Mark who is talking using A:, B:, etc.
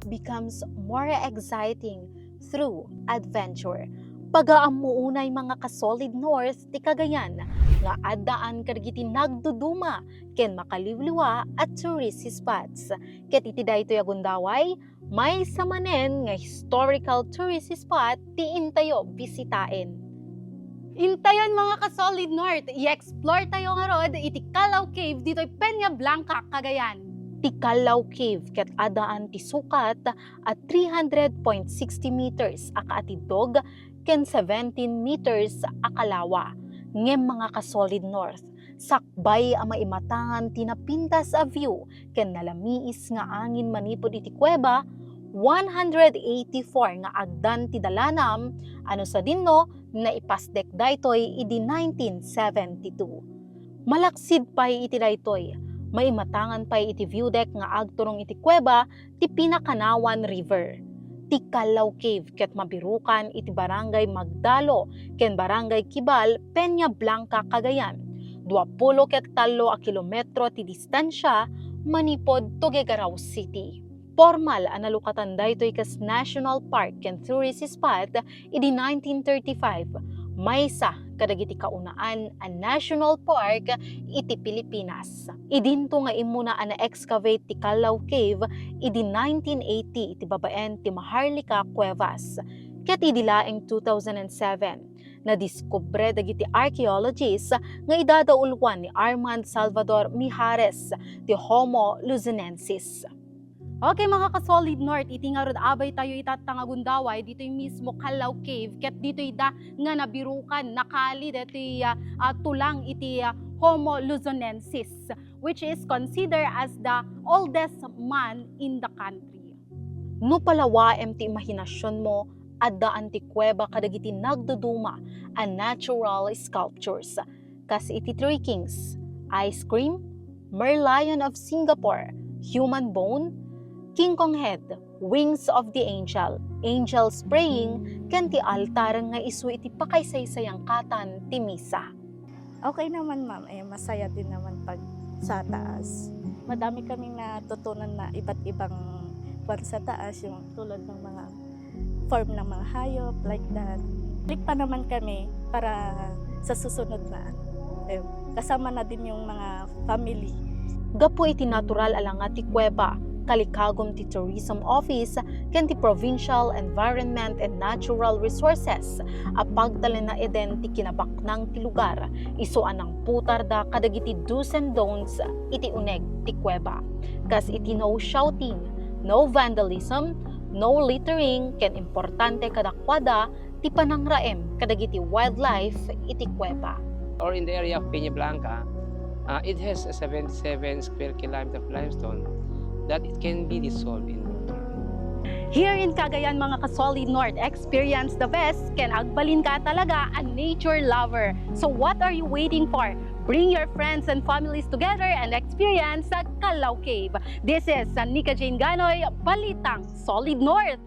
A: becomes more exciting through adventure. Pagaamuunay mga ka-Solid North ti Cagayan nga addaan kadagiti nagduduma ken makaliliwa at tourist spots. Ket iti daytoy a Gundaway, may samanen nga historical tourist spot ti intayo bisitaen. Intayon mga ka-Solid North, i-explore tayo nga rod iti Callao Cave dito'y Peña Blanca, Cagayan. Ti Callao Cave ket adaan ti sukat at 300.60 meters a kaatidog ken 17 meters a kalawa. Ngem mga ka-Solid North, sakbay a maimatangan ti napintas a view ken nalamiis nga angin manipod iti kuweba, 184 nga agdan ti dalanam ano sa dinno na ipasdek daytoy idi 1972. Malaksid pay iti daytoy, maimatangan pay iti view deck nga agturong iti kuweba ti Pinakanawan River. Ti Callao Cave ket mabirukan iti barangay Magdalo ken barangay Kibal, Peña Blanca, Cagayan. 20 ket 3 a kilometro ti distansya manipod Tuguegarao City. Formal analukatan daytoy kas National Park ken tourist spot idi 1935. Maysa kadagiti kaunaan a national park iti Pilipinas. Idinto nga imuna na excavate ti Callao Cave idi 1980 iti babaen ti Maharlika Cuevas. Ket idi laeng 2007 na diskubre dagiti archaeologists nga idadaulwan ni Armand Salvador Mijares ti Homo luzonensis. Okay mga ka-Solid North, iti nga rod abay tayo itatanga Gundaway, dito yung mismo Callao Cave, ket dito ida nga nabirukan, nakali dito tulang iti Homo luzonensis, which is considered as the oldest man in the country. No palawaem ti imahinasyon mo, adda anti kuweba kadagiti nagduduma a natural sculptures, kas iti Three Kings, Ice Cream, Merlion of Singapore, Human Bone, King Kong Head, Wings of the Angel, Angels Praying, ken ti altar nga isu iti pakaysaysayang katan ti misa.
B: Okay naman ma'am, masaya din naman pag sa taas. Madami kaming natutunan na iba't ibang kwan sa taas, yung tulad ng mga form ng mga hayop, like that. Balik pa naman kami para sa susunod na kasama na din yung mga family.
A: Gapo iti natural alanga ti kuweba, kalikagom ti Tourism Office ken ti Provincial Environment and Natural Resources a pagtalen na eden ti kinabaknang ti lugar, isuan ang putarda kadagiti do's and don'ts iti uneg ti kuweba. Kas iti no shouting, no vandalism, no littering, ken importante kadakwada ti panangraem kadagiti wildlife iti kuweba.
C: Or in the area of Peña Blanca, it has a 77 square kilometer of limestone that it can be dissolved in water.
A: Here in Cagayan mga ka-Solid North, experience the best, ken agbalin ka talaga a nature lover. So what are you waiting for? Bring your friends and families together and experience sa Callao Cave. This is Nika Jane Ganoy, Balitang Solid North.